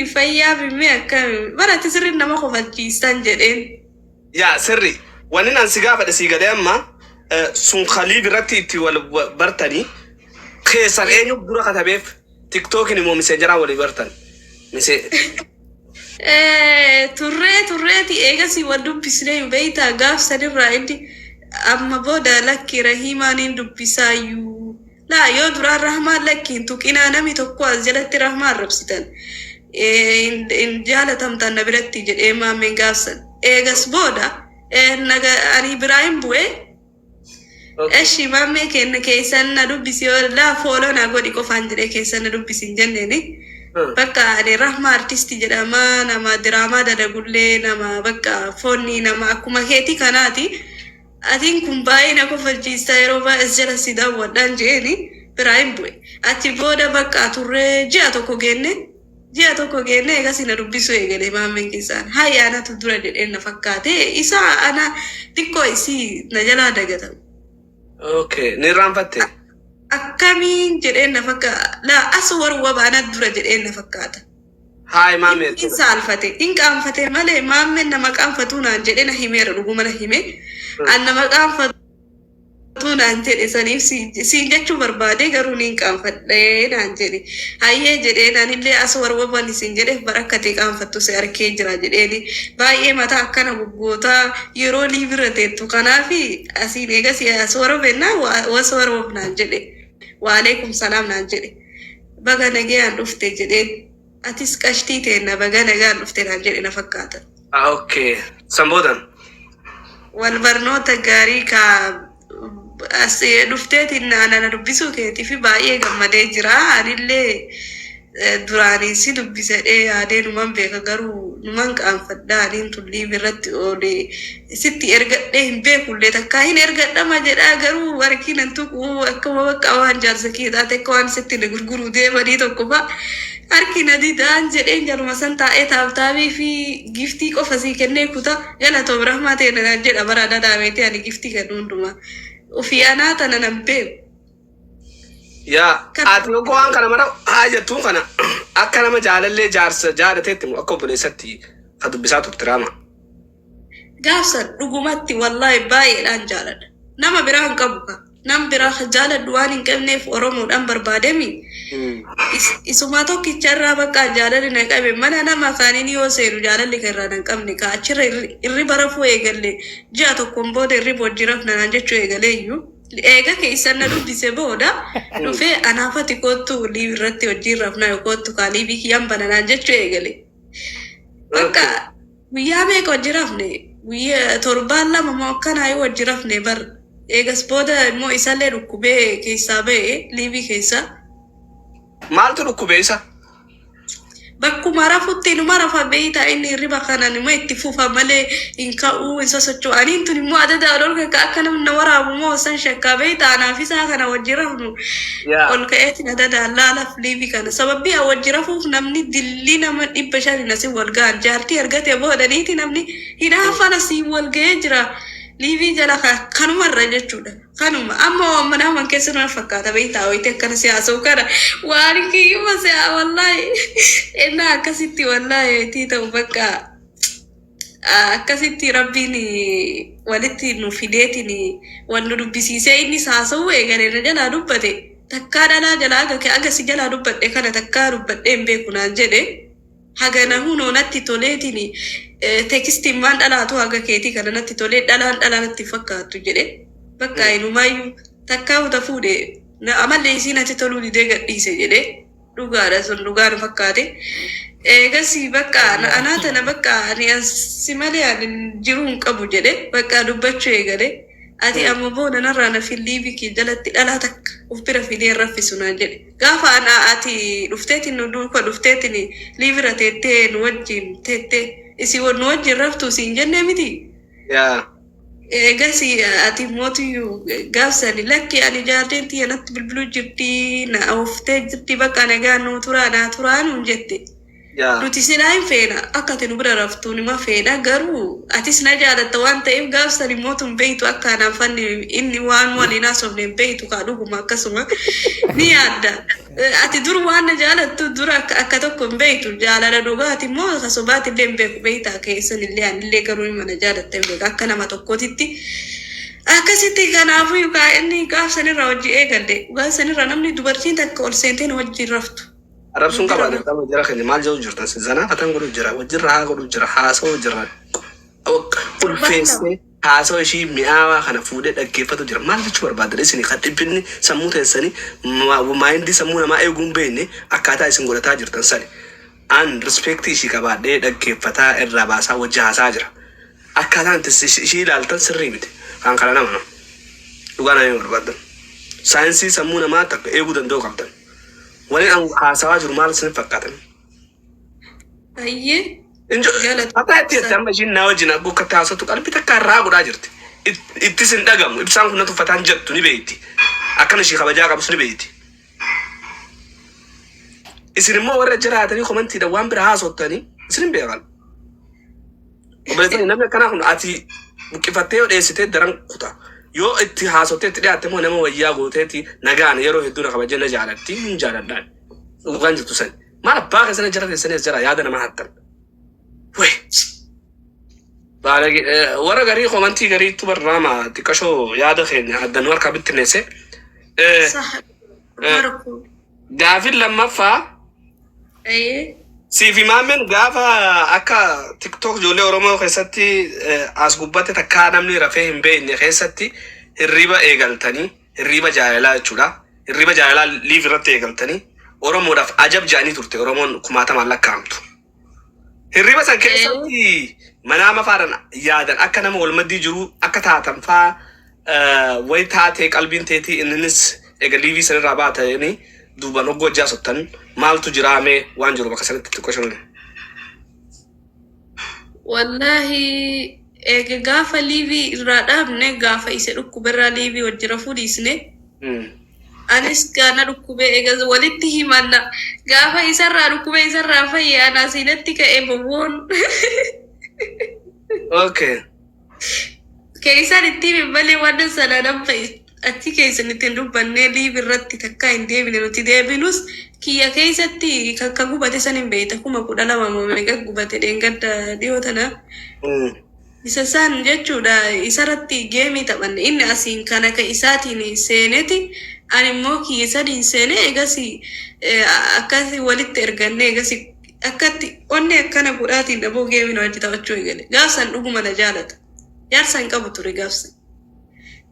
fayyaa bimee akkami barate sirri nama kofalchiistan jedheen. Yaa sirri wanni an si gaafadhe si gadee amma sun Khaliib irratti itti wal bartanii keessan eenyu dura katabeef TikTokin immoo messengeraa walii bartan. Turreeti eegasii wal dubbisnee beeytaa gaafsanirraa inni amma booda lakki Rahimaaniin dubbisaayyuu. La yoo duraan Rahmaan lakkiin tuqinaa namni tokko as jalatti Rahmaan rabsitan. In jaalatamtan na biratti jedhee maammeen gaafsan. Eegas booda ani Ibrahim bu'ee eshi maammee kenna keessan na dubbisi yoo laa fooloo na godhi qofaan jedhee keessan na dubbisi hin jenneeni. Bakka ani Rahmaa artistii jedhama nama diraamaa dadagullee nama bakka foonni nama akkuma keetii kanaati. Atiin kun baay'ee na kofalchiista yeroo baay'ee jala si daawwadhaan jeeni Ibrahim bu'e. Achi booda bakka turre ji'a tokko geenne eegas na dubbisu eegale maammeen keessaan. Hayya anatu dura jedheen na fakkaate isa ana xiqqoo isii na jalaa dagatamu. Okay, ni raanfatte. Akkamiin jedheen na fakkaata. La as warwa baana dura jedheen na fakkaata. Haay maammeen. Inni saalfate. Inni qaanfate malee maammeen nama qaanfatu naan jedhee na himeera dhuguma na hime. Anna maqaan fatu naan jedhe saniif siin jechuu barbaade garuu niin qaanfadhee naan jedhe. Hayyee jedhee naanillee as warwaban isin jedheef barakkatee qaanfattu se arkee jira jedheeni. Baay'ee mataa akkana goggootaa yeroo liibira teettu kanaafi asiin eegas as warwabennaa was warwab naan jedhe. Waaleekum salaam naan jedhe. Baga nagayaan dhufte jedheen. Atis qashtii teenna baga nagayaan dhufte naan jedhe na fakkaata. Okay. Samboodan. Walbarnoota gaarii ka as dhufteetiin ana dubbisuu keetii fi baay'ee gammadee jira. Anillee duraanii si dubbisadhee yaadee numan beeka garuu numan qaanfadhaa aniin tullii birratti oolee sitti ergadhee hin beekullee takkaa hin ergadhama jedhaa garuu warkiinan tuquu akkuma bakka waan jaarsa keetaa takka waan sitti na gurguruu deemanii tokko fa'a. Harki na didaan jedheen jaluma san taa'ee taabtaabii fi giftii qofa sii kennee kutaa galatoomi Rahmaa ta'e naan jedha bara dadaabeetee ani giftii kennu hundumaa. Ofii anaa tana nan beeku. Yaa ati yoo waan kana mara haa jettuun kana akka nama jaalallee jaarsa jaalateetti akka obboleessatti ka dubbisaa turte Rahmaa. Gaafsan dhugumatti wallaahi baay'eedhaan jaaladha. Nama biraa hin qabu ka. Nam biraa jaaladhu waan hin qabneef Oromoodhaan barbaademi. Isuma tokkicha irraa bakka jaalalli na qabe mana nama kaaniin yoo seenu jaalalli kan irraa hin qabne ka achirra irri barafuu eegalle ji'a tokkoon booda irri bojjiraaf nanaan jechuu eegalee iyyuu. Eega keessan na dubbise booda dhufee anaafati kootu liiv irratti hojiirraaf na kootu kaalii bikiyyaan bananaan jechuu eegale. Bakka guyyaa meeqa hojjiraafne guyyaa torbaan lama moo akkanaa yoo hojjiraafne bar eegas booda immoo isallee dhukkubee keessaa ba'e liibii keessa. Maaltu dhukkubee isa? Bakkuma rafutti numa rafa beeyta inni riba kanan immoo itti fufa malee hin ka'uu isa socho'u. Aniin tun immoo adada olol akka namni waraabu moo san shakkaa beeyta anaaf isaa kana wajji rafnu. Ol ka'eetiin adada laalaaf liibii kana. Sababii wajji rafuuf namni dillii nama 500 asii wal ga'an jaartii argate boodaniiti namni hidhaafan asii wal ga'ee jira. Liibii jala kanumarra jechuudha. Kanuma amma mana man keessa nama fakkaata beektaa wayitee akkana siyaasuu kana waan kiyyuma siyaa wallaahi ennaa akkasitti wallaahi tii ta'u bakka akkasitti rabbiin walitti nu fideetiin waan nu dubbisiisee inni haasa'uu eegalee na jalaa dubbate takkaa dhalaa jalaa agasi jalaa dubbadhe kana takkaa dubbadhee hin beeku naan jedhe hagana hunoo natti toleetiin tekstiin maan dhalaatu haga keetii kana natti tolee dhalaan natti fakkaattu jedhe bakka inumayyuu takkaa uta fuudhe amallee isii natti toluu didee gadhiise jedhe dhugaadha sun dhugaan fakkaate eegasii bakka anaa tana bakka ani ansi malee ani jiruu hin qabu jedhe bakka dubbachuu eegale ati amma booda narraa na liibii kee jalatti dhalaa takka uf bira fidee raffisu naan jedhe gaafa ana ati dhufteetiin nu duuka dhufteetiin liibira teettee nu wajjin teettee isi nu wajjin raftu siin jennee miti. Eegasi ati mootiyyuu gaafsani lakki ani jaardeen tiyya natti bilbiluu jirti na oftee jirti bakka nagaa nuu turaa naa turaa nuun jette. yaa nuti sinaa hin feena akka ati nu bira raftu nima feena garuu atis na jaalatta waan ta'eef gaafsan immoo tun beeytu akka anaan fanni inni waan waliin haasofne hin beeytu kaa dhuguma akkasuma ni yaadda ati dur waan na jaalattu dura akka tokko hin beeytu jaalala dhugaati immoo kasobaati illee hin beeku beeytaa keessan illee anillee garuu hima na jaalatta hin beeku akka nama tokkootitti akkasitti kanaafuu yuukaa inni gaafsanirra hojii eegalle gaafsanirra namni dubartiin takka ol seenteen wajjiin raftu. Arabsuun qabaate qaba jira kan maal jedhu jirtan zanaa fatan godhu jira wajjirra haa godhu jira haasa'u jira ulfeessee haasa'u ishii mi'aawaa kana fuudhee dhaggeeffatu jira maal jechuu barbaadan isin kan dhibbinni sammuu teessanii maayindii sammuu namaa eeguun beekne akkaataa isin godhataa jirtan sani an rispeektii ishii qabaadhee dhaggeeffataa irraa baasaa wajji haasaa jira akkaataan ishii ilaaltan sirrii miti kan kana nama dhugaa nama barbaadan saayinsii sammuu namaa takka eeguu danda'u qabdan. Wani an hasawa jiru maal sin fakkaatan. Ayyee. Injo akka itti amma ishiin naa wajjin akkoo akka taasatu qalbii takka irraa godhaa jirti. Ittis hin dhagamu ibsaan kun na tuffataan jettu ni beeyti. Akkana ishii kabajaa qabus ni beeyti. Isin immoo warra jiraatanii komantiidhaan waan bira haasottanii isin hin beekan. Obboleessanii namni akkanaa kun ati buqqifattee yoo dheessitee daran kutaa. Yoo itti haasottee itti dhiyaatte moo nama wayyaa gooteeti nagaan yeroo hedduu na kabajee na jaalatti hin jaaladhaan. Dhugaan jirtu sani. Maal abbaa keessana jara teessanis jara yaada nama hattan. Wee. Warra garii komantii gariitu barraama xiqqashoo yaada keenya addanuu harkaa bittinneesse. Gaafin lammaffaa. Siifi maammeen gaafa akka TikTok ijoollee Oromoo keessatti as gubbatti takkaa namni rafee hin beekne keessatti hirriba eegaltanii hirriba jaalalaa jechuudha. Hirriba jaalalaa liif irratti eegaltanii Oromoodhaaf ajab jaanii turte Oromoon 1000 lakkaa'amtu. Hirriba san keessatti manaama faadhan yaadan akka nama walmaddii jiru akka taatan faa wayi taatee qalbiin teetii inninis eega liivii sanirraa baatanii duuban hoggoo hojjaa sottan maaltu jiraame waan jiru bakka sanatti xiqqoo shanuun. Wallahi eega gaafa liivii irraa dhaabne gaafa isa dhukkuberraa liivii wajjira fuudhiisne. Anis gaana dhukkubee eega walitti himanna gaafa isarraa dhukkubee isarraa fayyee anaa siinatti ka'ee bowwoon. Okay. Keessan itti malee waan sana nama achi keessan ittiin dubbannee liivii irratti takkaa hin deebine nuti deebinus kiyya keessatti kan gubate san hin beekta 12,000 meeqa gubate dheengadda dhiyoo tana. Isa san jechuudha isarratti geemii taphanne inni asiin kan akka isaatiin seeneti ani immoo kiyya sadiin seene eegasi akkasi walitti erganne eegasi akkatti onne akkana godhaatiin dhaboo geemiin wajji taphachuu eegale gaafsan dhuguma na jaalata jaarsan qabu ture gaafsan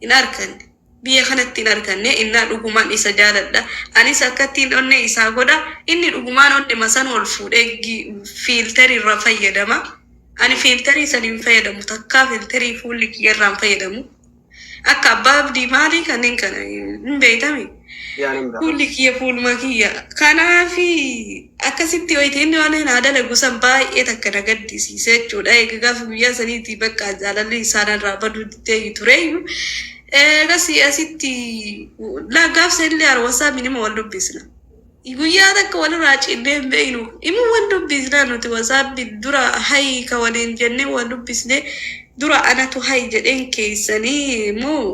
hin arkanne biyya kanatti hin arkanne innaa dhugumaan isa jaaladha anis akkattiin onne isaa godha inni dhugumaan onne masan ol fuudhee fiiltarii irra fayyadama ani fiiltarii saniin fayyadamu takkaa fiiltarii fuulli kiyyarraan fayyadamu akka abbaa abdii maalii kanneen kana hin beekame fuulli kiyya fuuluma kiyya kanaafi akkasitti hoyti inni waan hin aadala gusan baay'ee takka na gaddisiise jechuudha eega gaafa guyyaa saniitii bakka jaalalli isaanirraa baduu ta'e tureeyyu eegasi asitti gaafsa illee arwasaa minima wal dubbisna guyyaa takka walirraa cinnee hin beeknu immoo wal dubbisnaa nuti wasaabbi dura hayi ka waliin jennee wal dubbisnee dura anatu hayi jedheen keessanii moo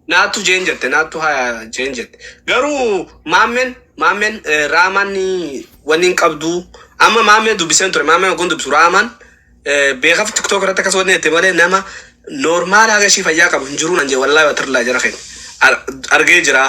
naatu jeen jette naatu haya jeen jette garuu maammeen raamanni waniin qabdu amma maammeen dubbiseen ture maammeen ogun dubbisu raaman beekaf tiktok irratti akkas wanni jette malee nama normaal haga ishii fayyaa qabu hin jiru nan jee wallaahi watarlaa jira keenya argee jira